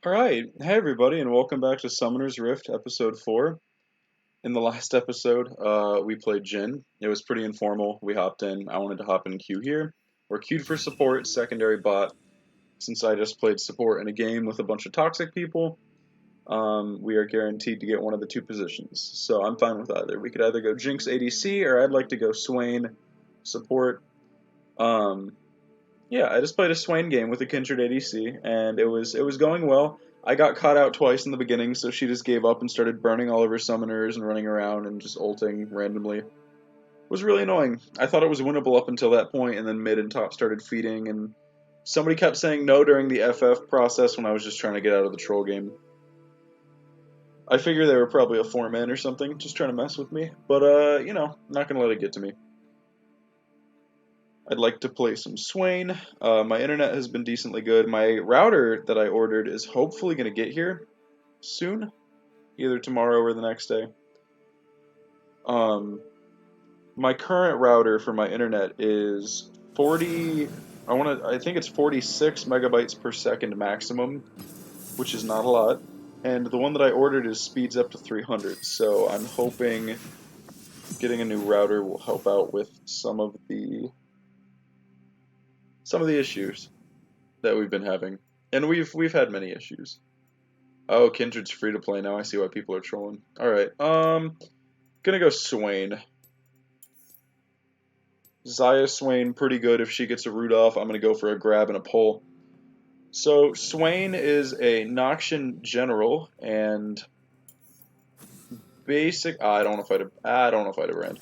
Alright, hey everybody, and welcome back to Summoner's Rift, episode 4. In the last episode, we played Jhin. It was pretty informal. We hopped in. I wanted to hop in queue here. We're queued for support, secondary bot. Since I just played support in a game with a bunch of toxic people, we are guaranteed to get one of the two positions. So I'm fine with either. We could either go Jinx ADC, or I'd like to go Swain support. Um, yeah, I just played a Swain game with a Kindred ADC, and it was going well. I got caught out twice in the beginning, so she just gave up and started burning all of her summoners and running around and just ulting randomly. It was really annoying. I thought it was winnable up until that point, and then mid and top started feeding, and somebody kept saying no during the FF process when I was just trying to get out of the troll game. I figure they were probably a 4-man or something, just trying to mess with me, but not gonna let it get to me. I'd like to play some Swain. My internet has been decently good. My router that I ordered is hopefully going to get here soon, either tomorrow or the next day. Um, my current router for my internet is 40. I think it's 46 megabytes per second maximum, which is not a lot. And the one that I ordered is speeds up to 300. So I'm hoping getting a new router will help out with some of the issues that we've been having, and we've had many issues. Oh, Kindred's free to play now. I see why people are trolling. All right, gonna go Swain. Xayah Swain, pretty good if she gets a root off. I'm gonna go for a grab and a pull. So Swain is a Noxian general and basic. I don't know if I don't know if I'd brand.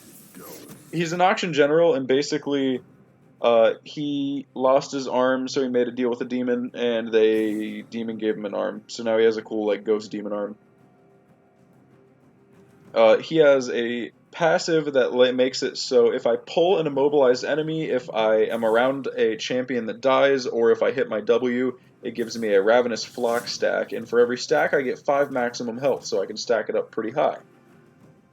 He's an Noxian general and basically he lost his arm, so he made a deal with a demon, and the demon gave him an arm. So now he has a cool like ghost demon arm. He has a passive that makes it so if I pull an immobilized enemy, if I am around a champion that dies, or if I hit my W, it gives me a Ravenous Flock stack, and for every stack I get 5 maximum health, so I can stack it up pretty high.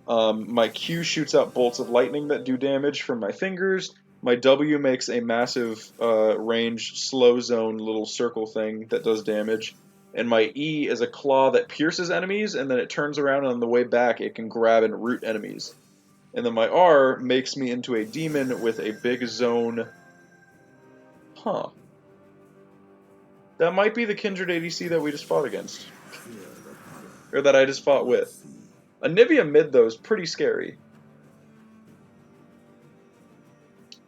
My Q shoots out bolts of lightning that do damage from my fingers. My W makes a massive range slow zone little circle thing that does damage. And my E is a claw that pierces enemies, and then it turns around, and on the way back it can grab and root enemies. And then my R makes me into a demon with a big zone. Huh. That might be the Kindred ADC that we just fought against. Or that I just fought with. Anivia mid, though, is pretty scary.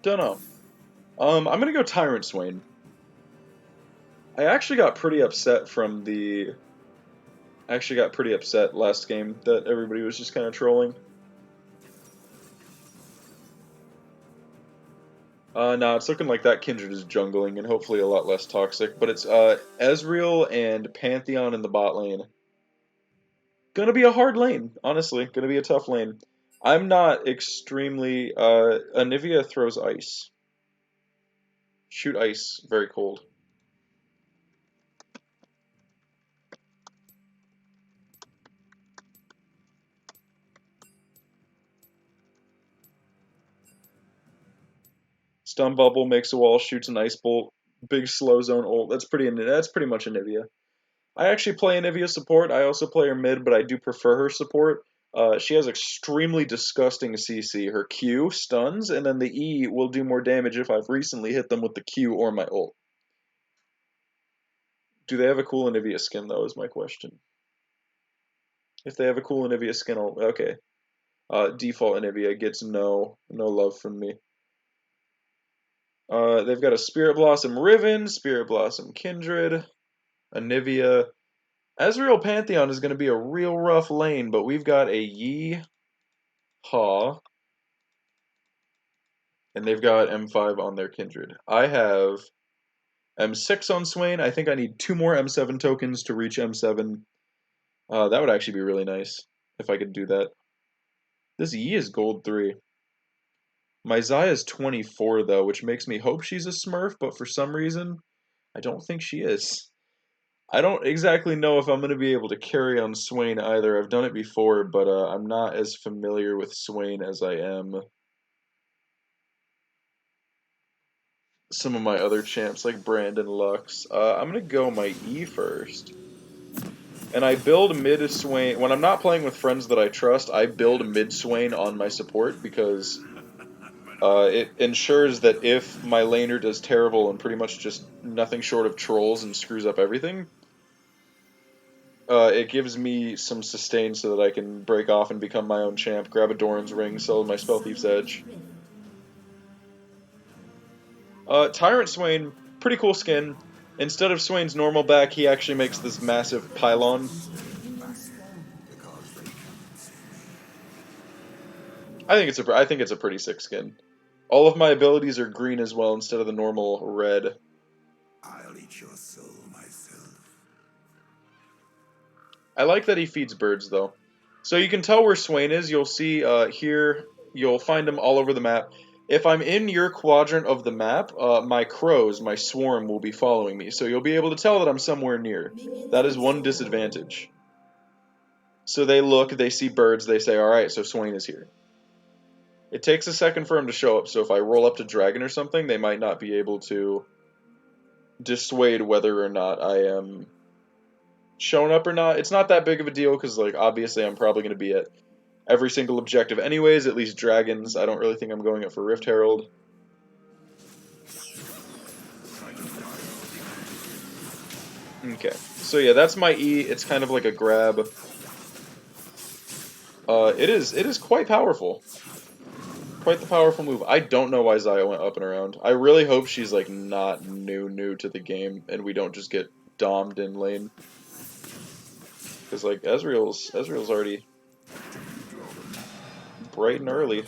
Dunno. I'm gonna go Tyrant Swain. I actually got pretty upset last game that everybody was just kind of trolling. Nah, it's looking like that Kindred is jungling and hopefully a lot less toxic. But it's Ezreal and Pantheon in the bot lane. Gonna be a hard lane, honestly. Gonna be a tough lane. I'm not extremely. Anivia throws ice. Shoot ice, very cold. Stun bubble makes a wall, shoots an ice bolt. Big slow zone ult. That's pretty much Anivia. I actually play Anivia support. I also play her mid, but I do prefer her support. She has extremely disgusting CC. Her Q stuns, and then the E will do more damage if I've recently hit them with the Q or my ult. Do they have a cool Anivia skin, though, is my question. If they have a cool Anivia skin, okay. Default Anivia gets no love from me. They've got a Spirit Blossom Riven, Spirit Blossom Kindred, Anivia. Ezreal Pantheon is going to be a real rough lane, but we've got a Yi Ha, and they've got M5 on their Kindred. I have M6 on Swain. I think I need 2 more M7 tokens to reach M7. That would actually be really nice if I could do that. This Yi is gold 3. My Xayah is 24 though, which makes me hope she's a Smurf, but for some reason, I don't think she is. I don't exactly know if I'm going to be able to carry on Swain either. I've done it before, but I'm not as familiar with Swain as I am some of my other champs like Brandon Lux. I'm going to go my E first. And I build mid Swain. When I'm not playing with friends that I trust, I build mid Swain on my support because it ensures that if my laner does terrible and pretty much just nothing short of trolls and screws up everything, it gives me some sustain so that I can break off and become my own champ, grab a Doran's Ring, sell my Spell Thief's Edge. Tyrant Swain, pretty cool skin. Instead of Swain's normal back, he actually makes this massive pylon. I think it's a pretty sick skin. All of my abilities are green as well instead of the normal red. I'll eat your soul myself. I like that he feeds birds though. So you can tell where Swain is. You'll see here, you'll find him all over the map. If I'm in your quadrant of the map, my crows, my swarm, will be following me. So you'll be able to tell that I'm somewhere near. That is one disadvantage. So they look, they see birds, they say, alright, so Swain is here. It takes a second for him to show up, so if I roll up to Dragon or something, they might not be able to dissuade whether or not I am showing up or not. It's not that big of a deal, because, like, obviously I'm probably going to be at every single objective anyways, at least Dragons. I don't really think I'm going up for Rift Herald. Okay, so yeah, that's my E. It's kind of like a grab. It is quite powerful. Quite the powerful move. I don't know why Xayah went up and around. I really hope she's like not new to the game and we don't just get domed in lane. Because like Ezreal's already bright and early.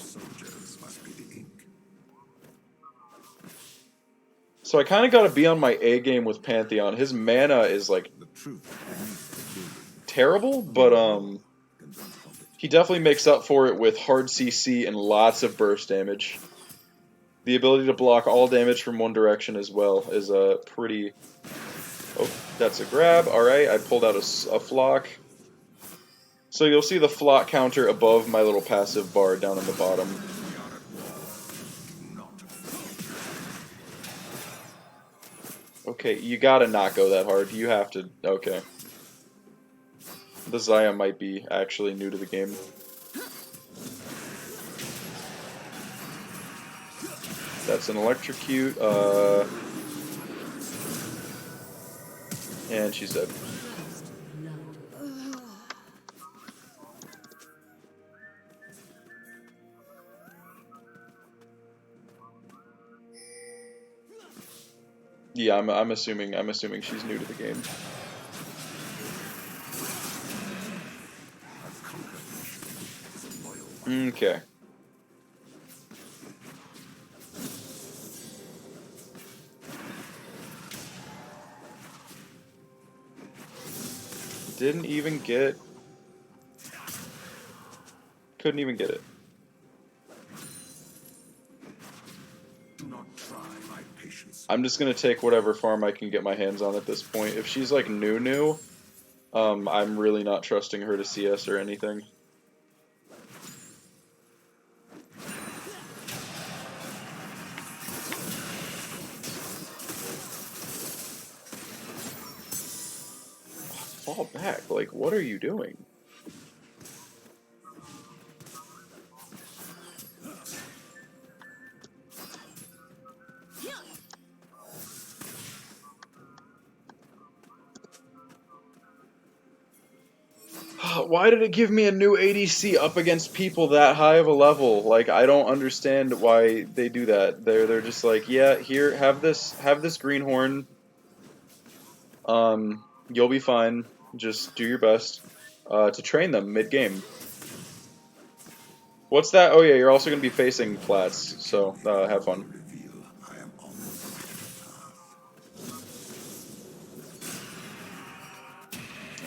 So I kind of got to be on my A game with Pantheon. His mana is like terrible, but he definitely makes up for it with hard CC and lots of burst damage. The ability to block all damage from one direction as well is a pretty... Oh, that's a grab. Alright, I pulled out a flock. So you'll see the flock counter above my little passive bar down in the bottom. Okay, you gotta not go that hard. You have to... Okay. The Xayah might be actually new to the game. That's an electrocute, and she's dead. Yeah, I'm assuming she's new to the game. Okay. Didn't even get... Couldn't even get it. I'm just gonna take whatever farm I can get my hands on at this point. If she's like new, I'm really not trusting her to CS or anything. Fall back, like what are you doing? Why did it give me a new ADC up against people that high of a level? Like, I don't understand why they do that. They're just like, yeah, here, have this greenhorn. You'll be fine. Just do your best to train them mid-game. What's that? Oh yeah, you're also going to be facing flats, so have fun.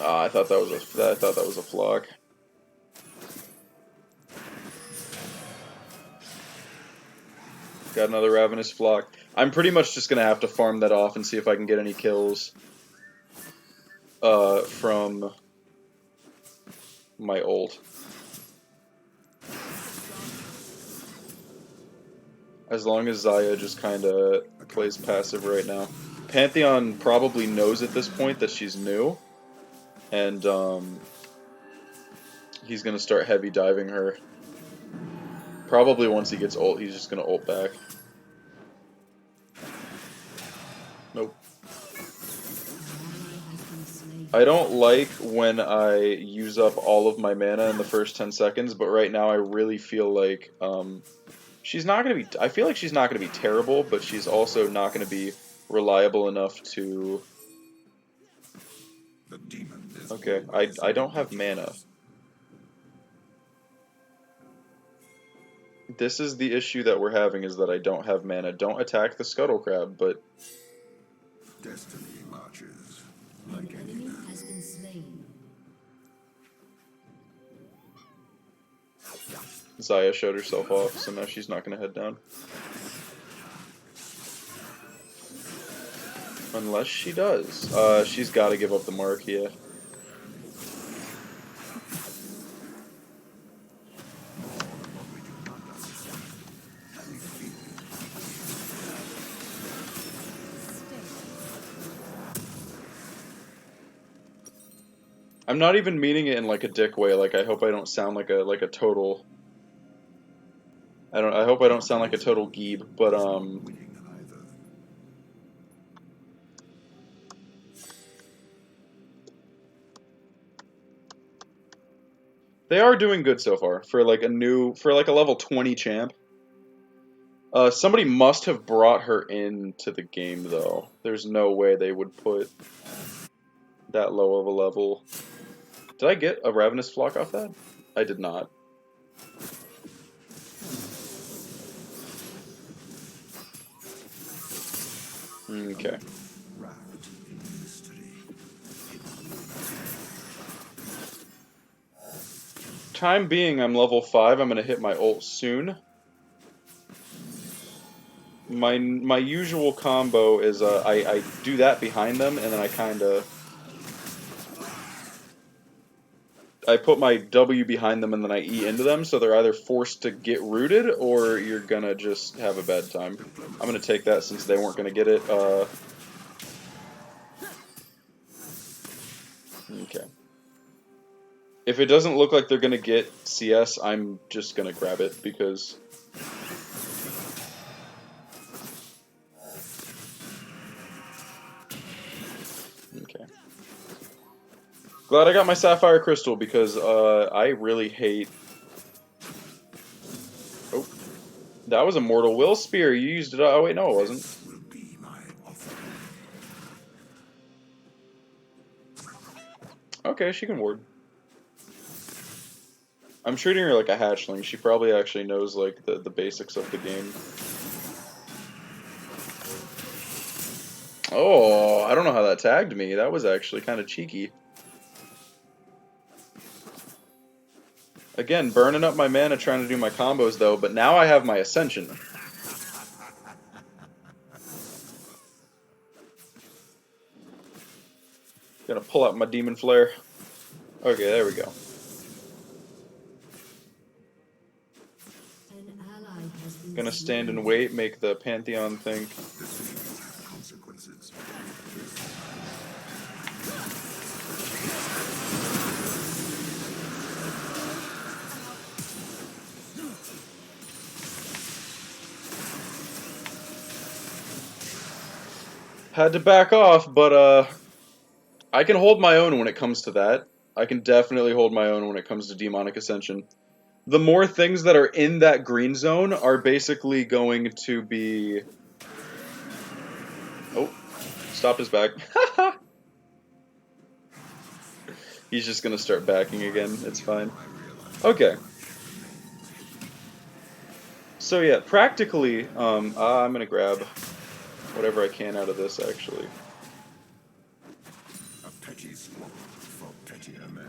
I thought that was a flock. Got another Ravenous Flock. I'm pretty much just gonna have to farm that off and see if I can get any kills from my ult. As long as Xayah just kinda plays passive right now. Pantheon probably knows at this point that she's new. and he's gonna start heavy diving her. Probably once he gets ult, he's just gonna ult back. Nope. I don't like when I use up all of my mana in the first 10 seconds, but right now I really feel like she's not going to be... I feel like she's not going to be terrible, but she's also not going to be reliable enough to... Okay, I don't have mana. This is the issue that we're having, is that I don't have mana. Don't attack the Scuttle Crab, but... Destiny marches An like any enemy man. has been slain. Xayah showed herself off, so now she's not going to head down. Unless she does. She's got to give up the mark, yeah. I'm not even meaning it in like a dick way. Like, I hope I don't sound like a total... I hope I don't sound like a total geeb, but they are doing good so far for like a level 20 champ. Somebody must have brought her into the game though. There's no way they would put that low of a level. Did I get a Ravenous Flock off that? I did not. Okay. Time being, I'm level 5. I'm gonna hit my ult soon. My usual combo is I do that behind them, and then I put my W behind them and then I E into them, so they're either forced to get rooted or you're gonna just have a bad time. I'm gonna take that since they weren't gonna get it. Okay. If it doesn't look like they're gonna get CS, I'm just gonna grab it because... Okay. Glad I got my Sapphire Crystal because I really hate... Oh. That was a Mortal Will Spear. You used it... Oh wait, no it wasn't. Okay, she can ward. I'm treating her like a hatchling. She probably actually knows like the basics of the game. Oh, I don't know how that tagged me. That was actually kind of cheeky. Again, burning up my mana trying to do my combos though, but now I have my Ascension. Gonna pull out my Demon Flare. Okay, there we go. An ally has been Gonna stand and wait, make the Pantheon think. consequences. Had to back off, but I can hold my own when it comes to that. I can definitely hold my own when it comes to Demonic Ascension. The more things that are in that green zone are basically going to be... Oh, stopped his back. He's just gonna start backing again. It's fine. Okay. So yeah, practically, I'm gonna grab whatever I can out of this, actually. A petty slaughter for pettier men.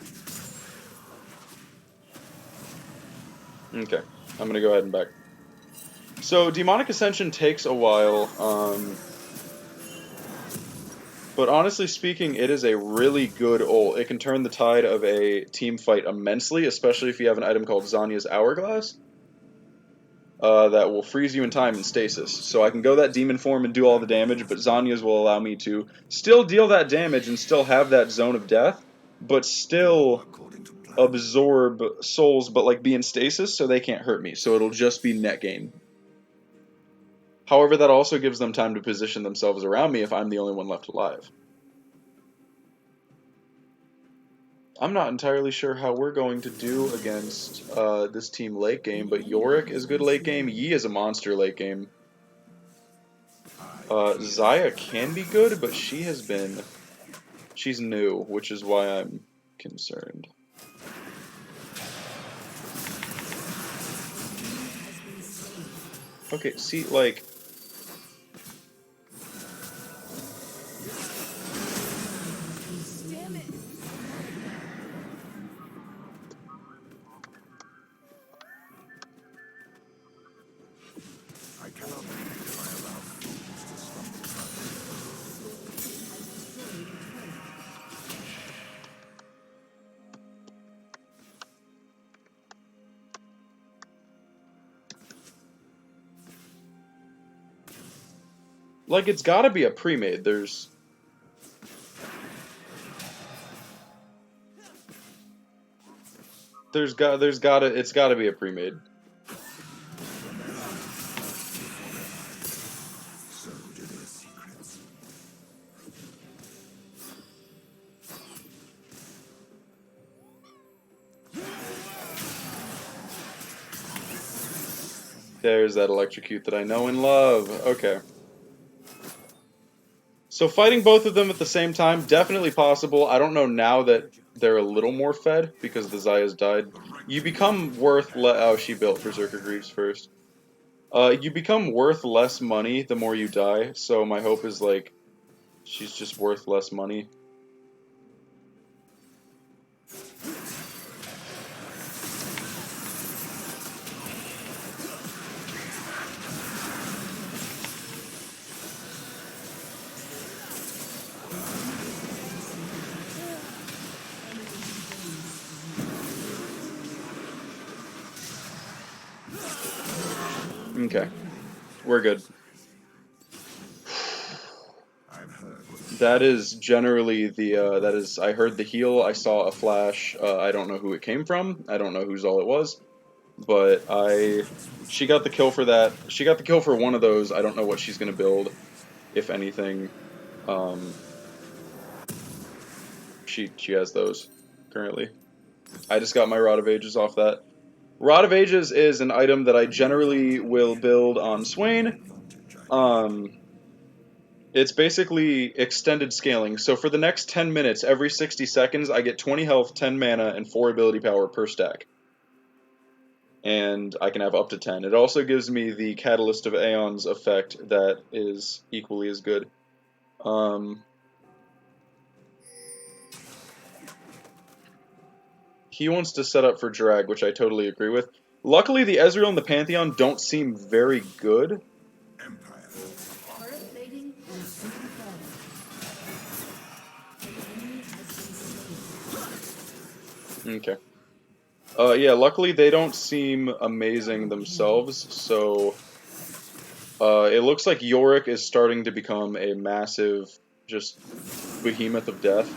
Okay, I'm gonna go ahead and back. So, Demonic Ascension takes a while, but honestly speaking, it is a really good ult. It can turn the tide of a team fight immensely, especially if you have an item called Zanya's Hourglass. That will freeze you in time in stasis. So I can go that demon form and do all the damage, but Zanya's will allow me to still deal that damage and still have that zone of death, but All still according to plan. absorb souls, but like be in stasis, so they can't hurt me. So it'll just be net gain. However, that also gives them time to position themselves around me if I'm the only one left alive. I'm not entirely sure how we're going to do against this team late game, but Yorick is good late game. Yi is a monster late game. Zaya can be good, but she's new, which is why I'm concerned. Okay, see, like, Damn it! I cannot leave if I allow fools to stumble. it's gotta be a pre-made. It's gotta be a pre-made. So do their secrets. There's that electrocute that I know and love. Okay. So fighting both of them at the same time, definitely possible. I don't know now that they're a little more fed because the Zaya's died. You become worth oh, she built Berserker Greaves first. You become worth less money the more you die, so my hope is like she's just worth less money. Okay, we're good. I've heard what That is generally the that is. I heard the heal. I saw a flash. I don't know who it came from. I don't know whose all it was, but she got the kill for that. She got the kill for one of those. I don't know what she's gonna build, if anything. Um, she has those currently. I just got my Rod of Ages off that. Rod of Ages is an item that I generally will build on Swain. advantage I Um, it's basically extended scaling. So for the next 10 minutes, every 60 seconds, I get 20 health, 10 mana, and 4 ability power per stack. And I can have up to 10. It also gives me the Catalyst of Aeons effect that is equally as good. He wants to set up for drag, which I totally agree with. Luckily, the Ezreal and the Pantheon don't seem very good. Empire. Turret plating will soon fall. An enemy has been slain. Okay. Yeah, luckily they don't seem amazing themselves, so it looks like Yorick is starting to become a massive, just behemoth of death.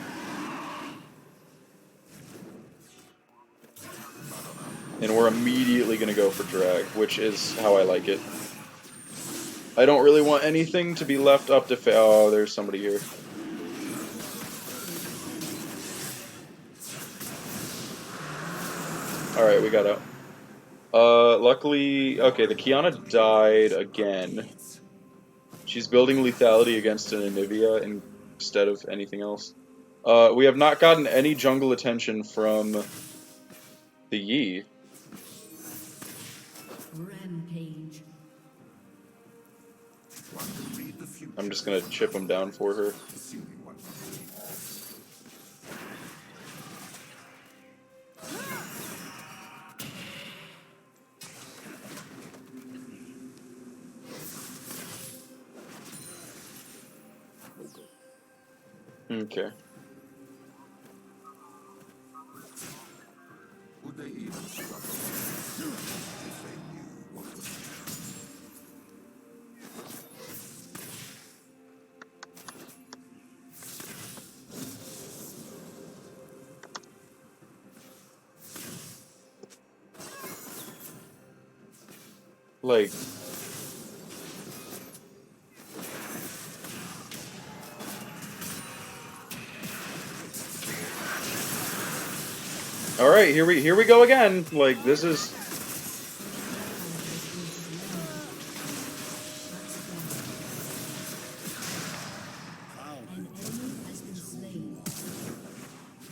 And we're immediately going to go for drag, which is how I like it. I don't really want anything to be left up to oh, there's somebody here. Alright, we got out. Luckily, okay, the Kiana died again. She's building lethality against an Anivia instead of anything else. We have not gotten any jungle attention from the Yi. Rampage. One can read the future. I'm just gonna chip him down for her. Assuming one can read. Okay. Would they even struggle if they knew what was to come? Like... Alright, here we go again. Like, this is... An enemy has been slain.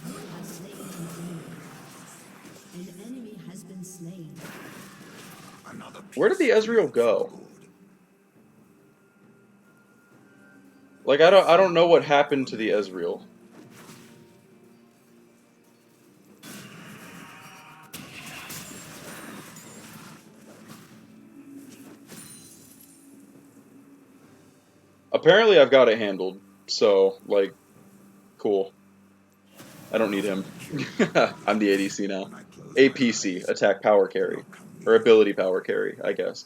You have slain an enemy. An enemy has been slain. Another Where did the Ezreal go? Like, I don't know what happened to the Ezreal. Apparently I've got it handled, so, like, cool. I don't need him. I'm the ADC now. APC, attack power carry. Or ability power carry, I guess.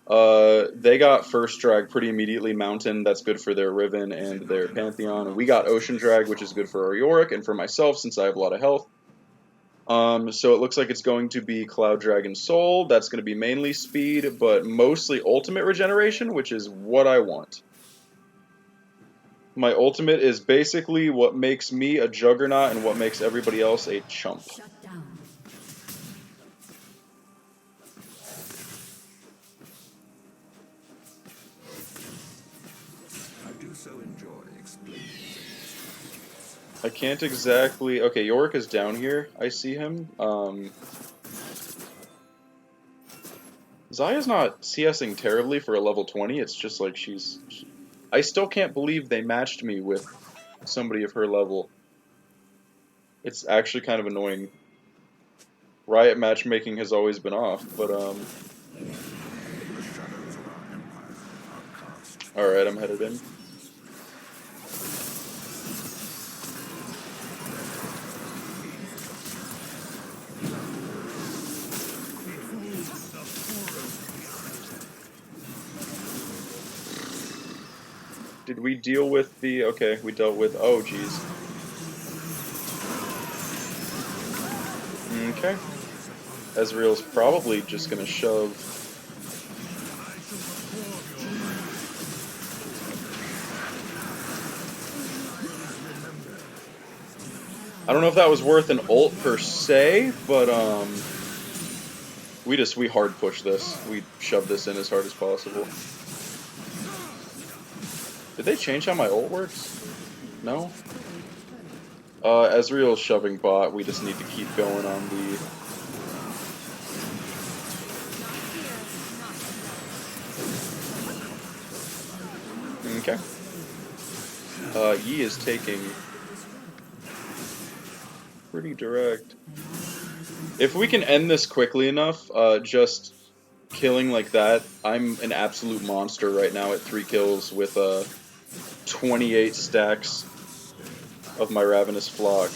They got first drag pretty immediately, Mountain, that's good for their Riven and their Pantheon. And we got Ocean drag, which is good for our Yorick, and for myself, since I have a lot of health. So it looks like it's going to be Cloud Dragon Soul, that's going to be mainly speed, but mostly ultimate regeneration, which is what I want. My ultimate is basically what makes me a juggernaut and what makes everybody else a chump. Shut down. I do so enjoy explaining things. I can't exactly... Okay, Yorick is down here. I see him. Zaya's not CSing terribly for a level 20. It's just like I still can't believe they matched me with somebody of her level. It's actually kind of annoying. Riot matchmaking has always been off, but The shadows of our empire are cast. alright, I'm headed in. Did we deal with the... Okay, we dealt with... Oh, jeez. Okay. Ezreal's probably just gonna shove... I don't know if that was worth an ult per se, but we hard push this. We shove this in as hard as possible. Did they change how my ult works? No? Ezreal's shoving bot, we just need to keep going on the... Okay. Yi is taking... pretty direct. If we can end this quickly enough, just killing like that, I'm an absolute monster right now at 3 kills with 28 stacks of my Ravenous Flock.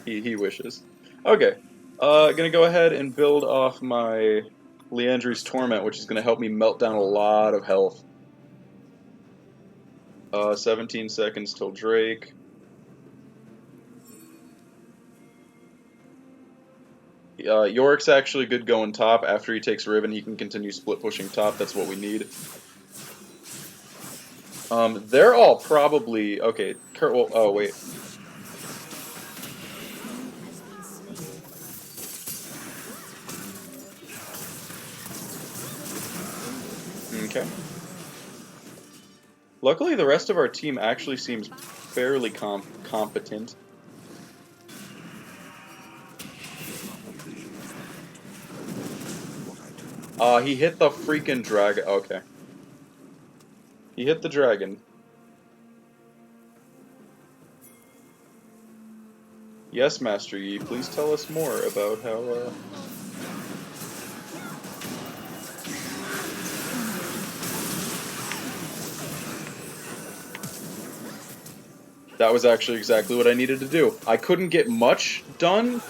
He wishes. Okay, gonna go ahead and build off my Leandri's Torment, which is gonna help me melt down a lot of health. 17 seconds till Drake. Yorick's actually good going top. After he takes Riven, he can continue split pushing top. That's what we need. They're all probably... Okay, Kurt will... Oh, wait. Okay. Luckily, the rest of our team actually seems fairly competent. He hit the freaking dragon. Okay. He hit the dragon. Yes, Master Yi, please tell us more about how, That was actually exactly what I needed to do. I couldn't get much done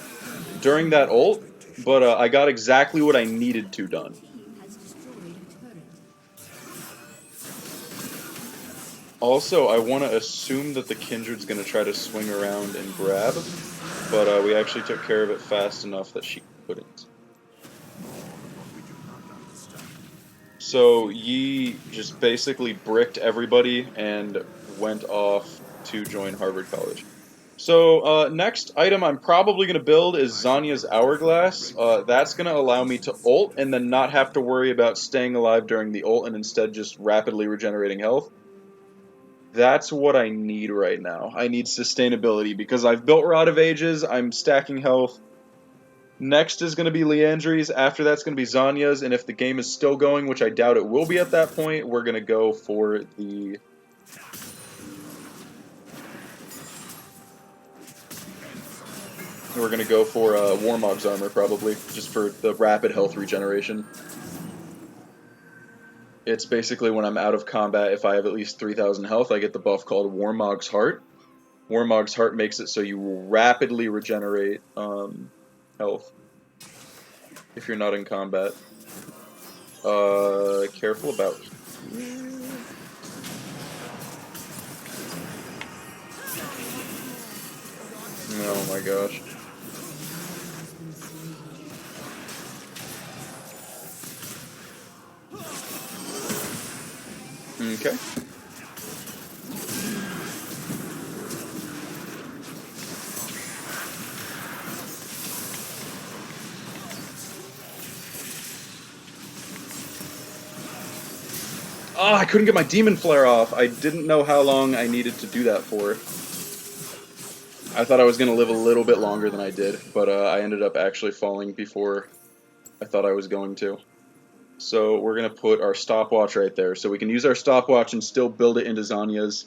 during that ult, but I got exactly what I needed to done. Has destroyed a turret. Also, I want to assume that the Kindred's going to try to swing around and grab. but we actually took care of it fast enough that she couldn't. We do not understand. So Yi just basically bricked everybody and went off to join Harvard College. So next item I'm probably going to build is Zanya's Hourglass. That's going to allow me to ult and then not have to worry about staying alive during the ult and instead just rapidly regenerating health. That's what I need right now. I need sustainability because I've built Rod of Ages, I'm stacking health. Next is going to be Leandri's, after that's going to be Zanya's, and if the game is still going, which I doubt it will be at that point, we're going to go for the... We're going to go for Warmog's armor, probably, just for the rapid health regeneration. It's basically when I'm out of combat, if I have at least 3,000 health, I get the buff called Warmog's Heart. Warmog's Heart makes it so you will rapidly regenerate health if you're not in combat. Careful about... Oh my gosh. Okay. Oh, I couldn't get my demon flare off. I didn't know how long I needed to do that for. I thought I was going to live a little bit longer than I did, but I ended up actually falling before I thought I was going to. So we're going to put our stopwatch right there. So we can use our stopwatch and still build it into Zanya's.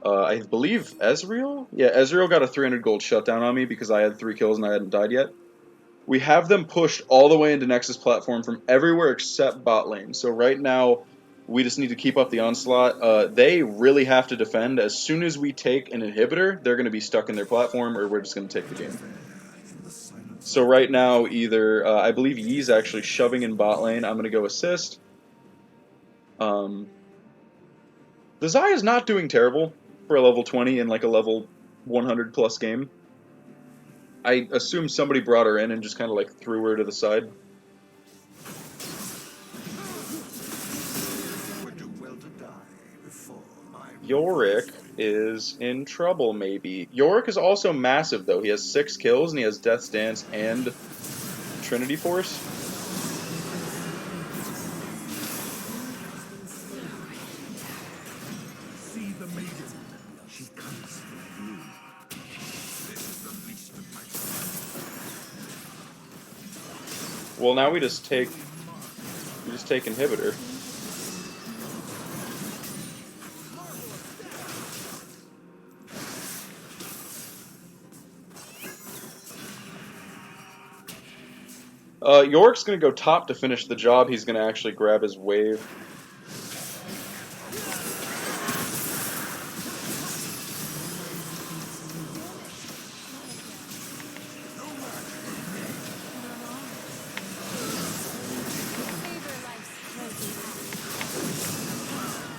I believe Ezreal? Yeah, Ezreal got a 300 gold shutdown on me because I had 3 kills and I hadn't died yet. We have them pushed all the way into Nexus platform from everywhere except bot lane. So right now, we just need to keep up the onslaught. They really have to defend. As soon as we take an inhibitor, they're going to be stuck in their platform, or we're just going to take the game. So right now, either I believe Yi's actually shoving in bot lane. I'm going to go assist. The Zai is not doing terrible for a level 20 in like a level 100 plus game. I assume somebody brought her in and just kind of like threw her to the side. Would do well to die before my Yorick is in trouble, maybe. Yorick is also massive, though. He has 6 kills, and he has Death's Dance and Trinity Force. see the maiden. She comes for you. This is the least of my troubles. Well, now we just take inhibitor. Yorick's gonna go top to finish the job. He's gonna actually grab his wave.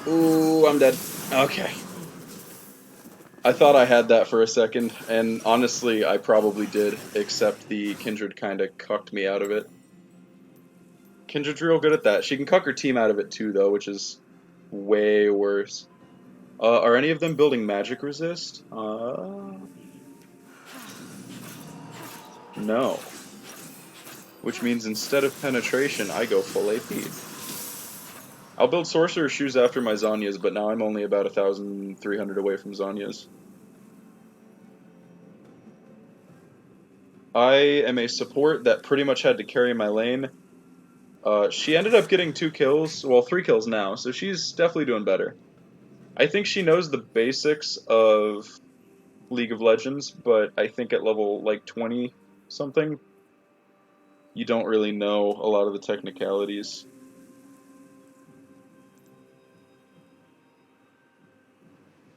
Ooh, I'm dead. Okay. I thought I had that for a second, and honestly, I probably did, except the Kindred kinda cucked me out of it. Kindred's real good at that. She can cuck her team out of it too, though, which is way worse. Are any of them building magic resist? No. Which means instead of penetration, I go full AP. I'll build Sorcerer's Shoes after my Zanya's, but now I'm only about 1,300 away from Zanya's. I am a support that pretty much had to carry my lane. She ended up getting 2 kills, well 3 kills now, so she's definitely doing better. I think she knows the basics of League of Legends, but I think at level like 20 something, you don't really know a lot of the technicalities.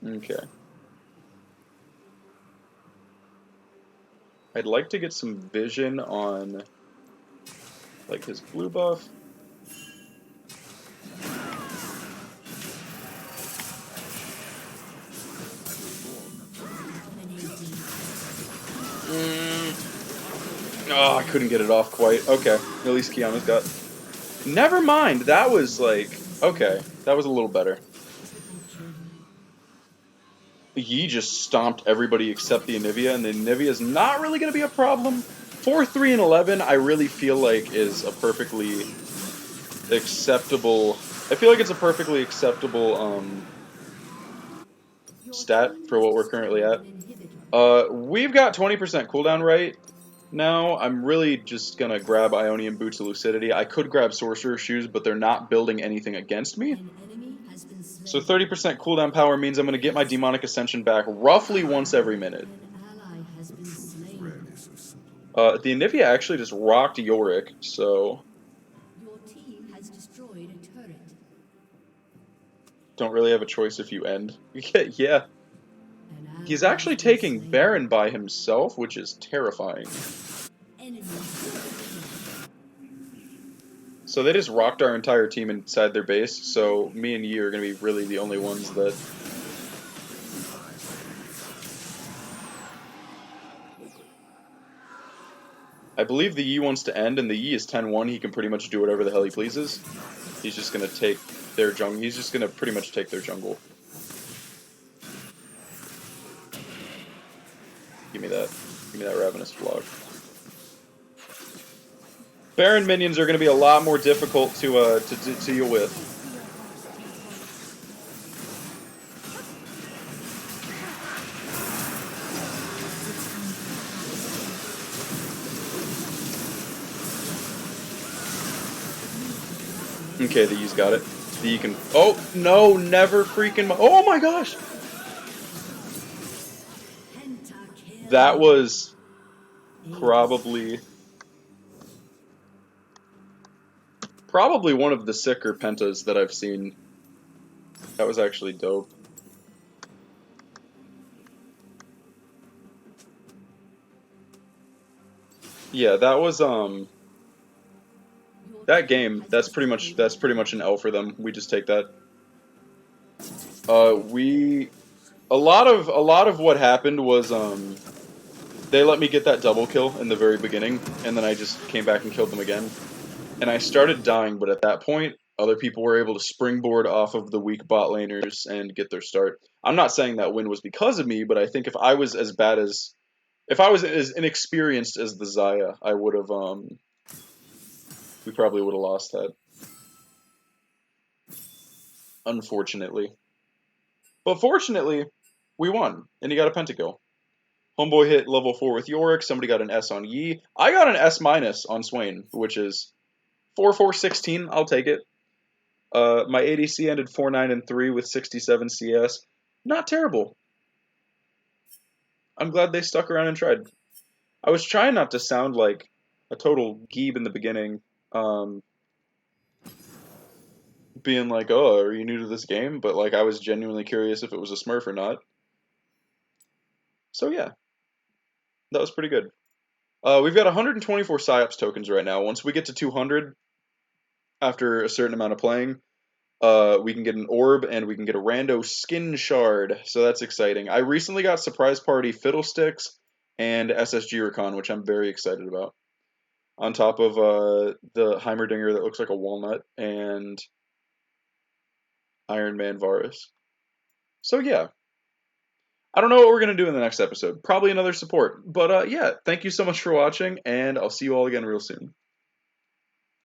Okay. I'd like to get some vision on like his blue buff. Oh, I couldn't get it off quite. Okay, at least Kiana's got. Never mind. That was like okay. That was a little better. Triple kill. Yi just stomped everybody except the Anivia, and the Anivia is not really going to be a problem. 4, 3, and 11, I really feel like is a perfectly acceptable. I feel like it's a perfectly acceptable Your stat team for has what we're currently destroyed at. an inhibitor. We've got 20% cooldown right now. I'm really just gonna grab Ionian Boots of Lucidity. I could grab Sorcerer's Shoes, but they're not building anything against me. An enemy has been So slain. 30% cooldown power means I'm gonna get my Demonic Ascension back roughly once every minute. An ally has been slain. Red is a simple. The Anivia actually just rocked Yorick, so Your team has destroyed a turret. don't really have a choice if you end. Yeah, An he's ally has actually been taking slain. Baron by himself, which is terrifying. Enemy So they just rocked our entire team inside their base, so me and Yi are going to be really the only ones that... I believe the Yi wants to end, and the Yi is 10-1, he can pretty much do whatever the hell he pleases. He's just going to take their jungle, he's just going to pretty much take their jungle. Give me that Ravenous Flock. Baron minions are going to be a lot more difficult to deal with. Okay, the Yi's got it. The Yi can... Oh, no, never freaking... Oh my gosh! pentakill. That was probably one of the sicker pentas that I've seen. That was actually dope. Yeah, that was that game. That's pretty much an L for them. We just take that. We a lot of what happened was they let me get that double kill in the very beginning, and then I just came back and killed them again. And I started dying, but at that point, other people were able to springboard off of the weak bot laners and get their start. I'm not saying that win was because of me, but I think if I was as bad as if I was as inexperienced as the Zaya, I would have we probably would have lost that. Unfortunately. But fortunately, we won, and he got a pentakill. Homeboy hit level 4 with Yorick, somebody got an S on Yi. I got an S- on Swain, which is 4-4-16, I'll take it. My ADC ended 4-9-3 with 67 CS. Not terrible. I'm glad they stuck around and tried. I was trying not to sound like a total geeb in the beginning, being like, "Oh, are you new to this game?" But like, I was genuinely curious if it was a Smurf or not. So yeah, that was pretty good. We've got 124 PsyOps tokens right now. Once we get to 200, after a certain amount of playing, we can get an orb and we can get a rando skin shard. So that's exciting. I recently got Surprise Party Fiddlesticks and SSG Recon, which I'm very excited about. On top of the Heimerdinger that looks like a walnut and Iron Man Varus. So yeah, I don't know what we're gonna do in the next episode. Probably another support. But yeah, thank you so much for watching, and I'll see you all again real soon.